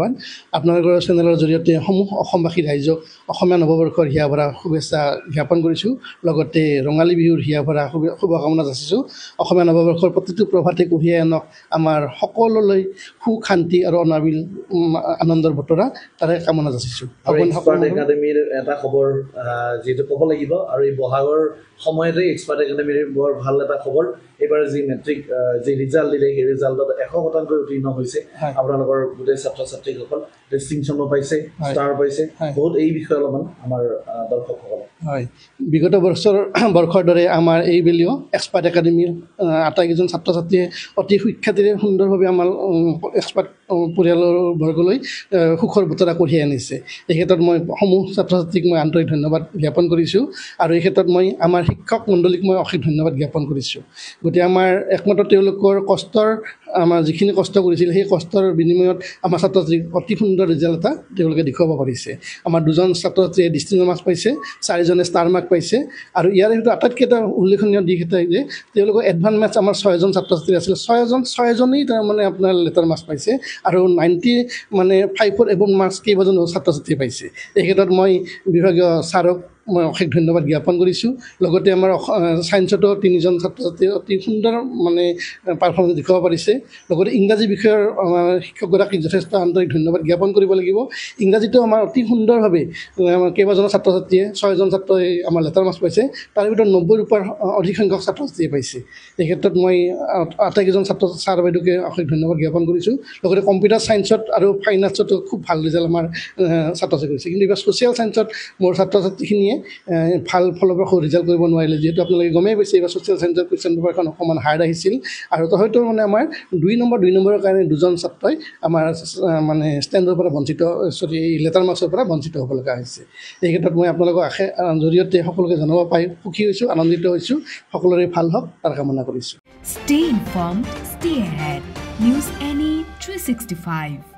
ধন্যবাদ আপোনালোকৰ চেনেলৰ জৰিয়তে সমূহ অসমবাসী ৰাইজক অসমীয়া নৱবৰ্ষৰ হিয়া ভৰা শুভেচ্ছা জ্ঞাপন কৰিছোঁ লগতে ৰঙালী বিহুৰ হিয়া ভৰা শুভকামনা যাচিছোঁ অসমীয়া নৱবৰ্ষৰ প্ৰতিটো প্ৰভাতে কঢ়িয়াই আনক আমাৰ সকলোলৈ সুখ শান্তি আৰু অনাবিল আনন্দৰ বতৰা তাৰে কামনা যাচিছোঁ এক্সপাৰ্ট একাডেমীৰ এটা খবৰ যিটো ক'ব লাগিব আৰু এই বহাগৰ সময়তে এক্সপাৰ্ট একাডেমীৰ বৰ ভাল এটা খবৰ এইবাৰ যি মেট্ৰিক যি ৰিজাল্ট দিলে সেই ৰিজাল্টত 100% উত্তীৰ্ণ হৈছে আপোনালোকৰ গোটেই ছাত্ৰ ছাত্ৰীসকল ডিষ্টিংশ্যনো পাইছে ষ্টাৰ পাইছে বহুত এই বিষয়ে অলপমান আমাৰ দৰ্শকসকলক হয় বিগত বৰ্ষৰ দৰে আমাৰ এইবেলিও এক্সপাৰ্ট একাডেমীৰ আটাইকেইজন ছাত্ৰ ছাত্ৰীয়ে অতি সুখ্যাতিৰে সুন্দৰভাৱে আমাৰ এক্সপাৰ্ট পৰিয়ালৰ বৰ্গলৈ সুখৰ বতৰা কঢ়িয়াই আনিছে এই ক্ষেত্ৰত মই সমূহ ছাত্ৰ ছাত্ৰীক মই আন্তৰিক ধন্যবাদ জ্ঞাপন কৰিছোঁ আৰু এই ক্ষেত্ৰত মই আমাৰ শিক্ষক মণ্ডলীক মই অশেষ ধন্যবাদ জ্ঞাপন কৰিছোঁ গতিকে আমাৰ একমাত্ৰ তেওঁলোকৰ কষ্টৰ আমাৰ যিখিনি কষ্ট কৰিছিল সেই কষ্টৰ বিনিময়ত আমাৰ ছাত্ৰ ছাত্ৰীক অতি সুন্দৰ ৰিজাল্ট এটা তেওঁলোকে দেখুৱাব পাৰিছে আমাৰ দুজন ছাত্ৰ ছাত্ৰীয়ে ডিষ্টিংশ্যন মাৰ্কছ পাইছে 4জনে ষ্টাৰ মাৰ্ক পাইছে আৰু ইয়াৰ ভিতৰত আটাইতকৈ এটা উল্লেখনীয় দিশ এটা যে তেওঁলোকৰ এডভান্স মেথছ আমাৰ 6জন ছাত্ৰ ছাত্ৰী আছিল 6জনেই তাৰমানে আপোনাৰ লেটাৰ মাৰ্কছ পাইছে আৰু 95 এবভ মাৰ্কছ কেইবাজনো ছাত্ৰ ছাত্ৰী পাইছে এই ক্ষেত্ৰত মই বিভাগীয় ছাৰক মই অশেষ ধন্যবাদ জ্ঞাপন কৰিছোঁ লগতে আমাৰ ছায়েন্সতো 3জন ছাত্ৰ ছাত্ৰীয়ে অতি সুন্দৰ মানে পাৰফৰ্মেঞ্চ দেখুৱাব পাৰিছে লগতে ইংৰাজী বিষয়ৰ শিক্ষকগৰাকীক যথেষ্ট আন্তৰিক ধন্যবাদ জ্ঞাপন কৰিব লাগিব ইংৰাজীটো আমাৰ অতি সুন্দৰভাৱে কেইবাজনো ছাত্ৰ ছাত্ৰীয়ে 6জন ছাত্ৰই আমাৰ লেটাৰ মাৰ্কছ পাইছে তাৰ ভিতৰত 90% অধিক সংখ্যক ছাত্ৰ ছাত্ৰীয়ে পাইছে এই ক্ষেত্ৰত মই আটাইকেইজন ছাৰ বাইদেউকে অশেষ ধন্যবাদ জ্ঞাপন কৰিছোঁ লগতে কম্পিউটাৰ ছায়েন্সত আৰু ফাইন আৰ্টছতো খুব ভাল ৰিজাল্ট আমাৰ ছাত্ৰ ছাত্ৰী কৰিছে কিন্তু এইবাৰ ছ'চিয়েল ছায়েন্সত মোৰ ছাত্ৰ ছাত্ৰীখিনিয়ে ভাল ফলপ্ৰসূ ৰিজাল্ট কৰিব নোৱাৰিলে যিহেতু আপোনালোকে গমেই পাইছে এইবাৰ ছ'চিয়েল ছায়েন্সৰ কুৱেশ্যন পেপাৰখন অকণমান হাৰ্ড আহিছিল আৰু হয়তো মানে আমাৰ 2 নম্বৰৰ কাৰণে 2জন ছাত্ৰই আমাৰ মানে ষ্টেণ্ডৰ পৰা বঞ্চিত লেটাৰ মাৰ্কছৰ পৰা বঞ্চিত হ'ব লগা হৈছে এই ক্ষেত্ৰত মই আপোনালোকৰ জৰিয়তে সকলোকে জনাব পাই সুখী হৈছোঁ আনন্দিত হৈছোঁ সকলোৰে ভাল হওক তাৰ কামনা কৰিছোঁ Stay informed, stay ahead. News NE 365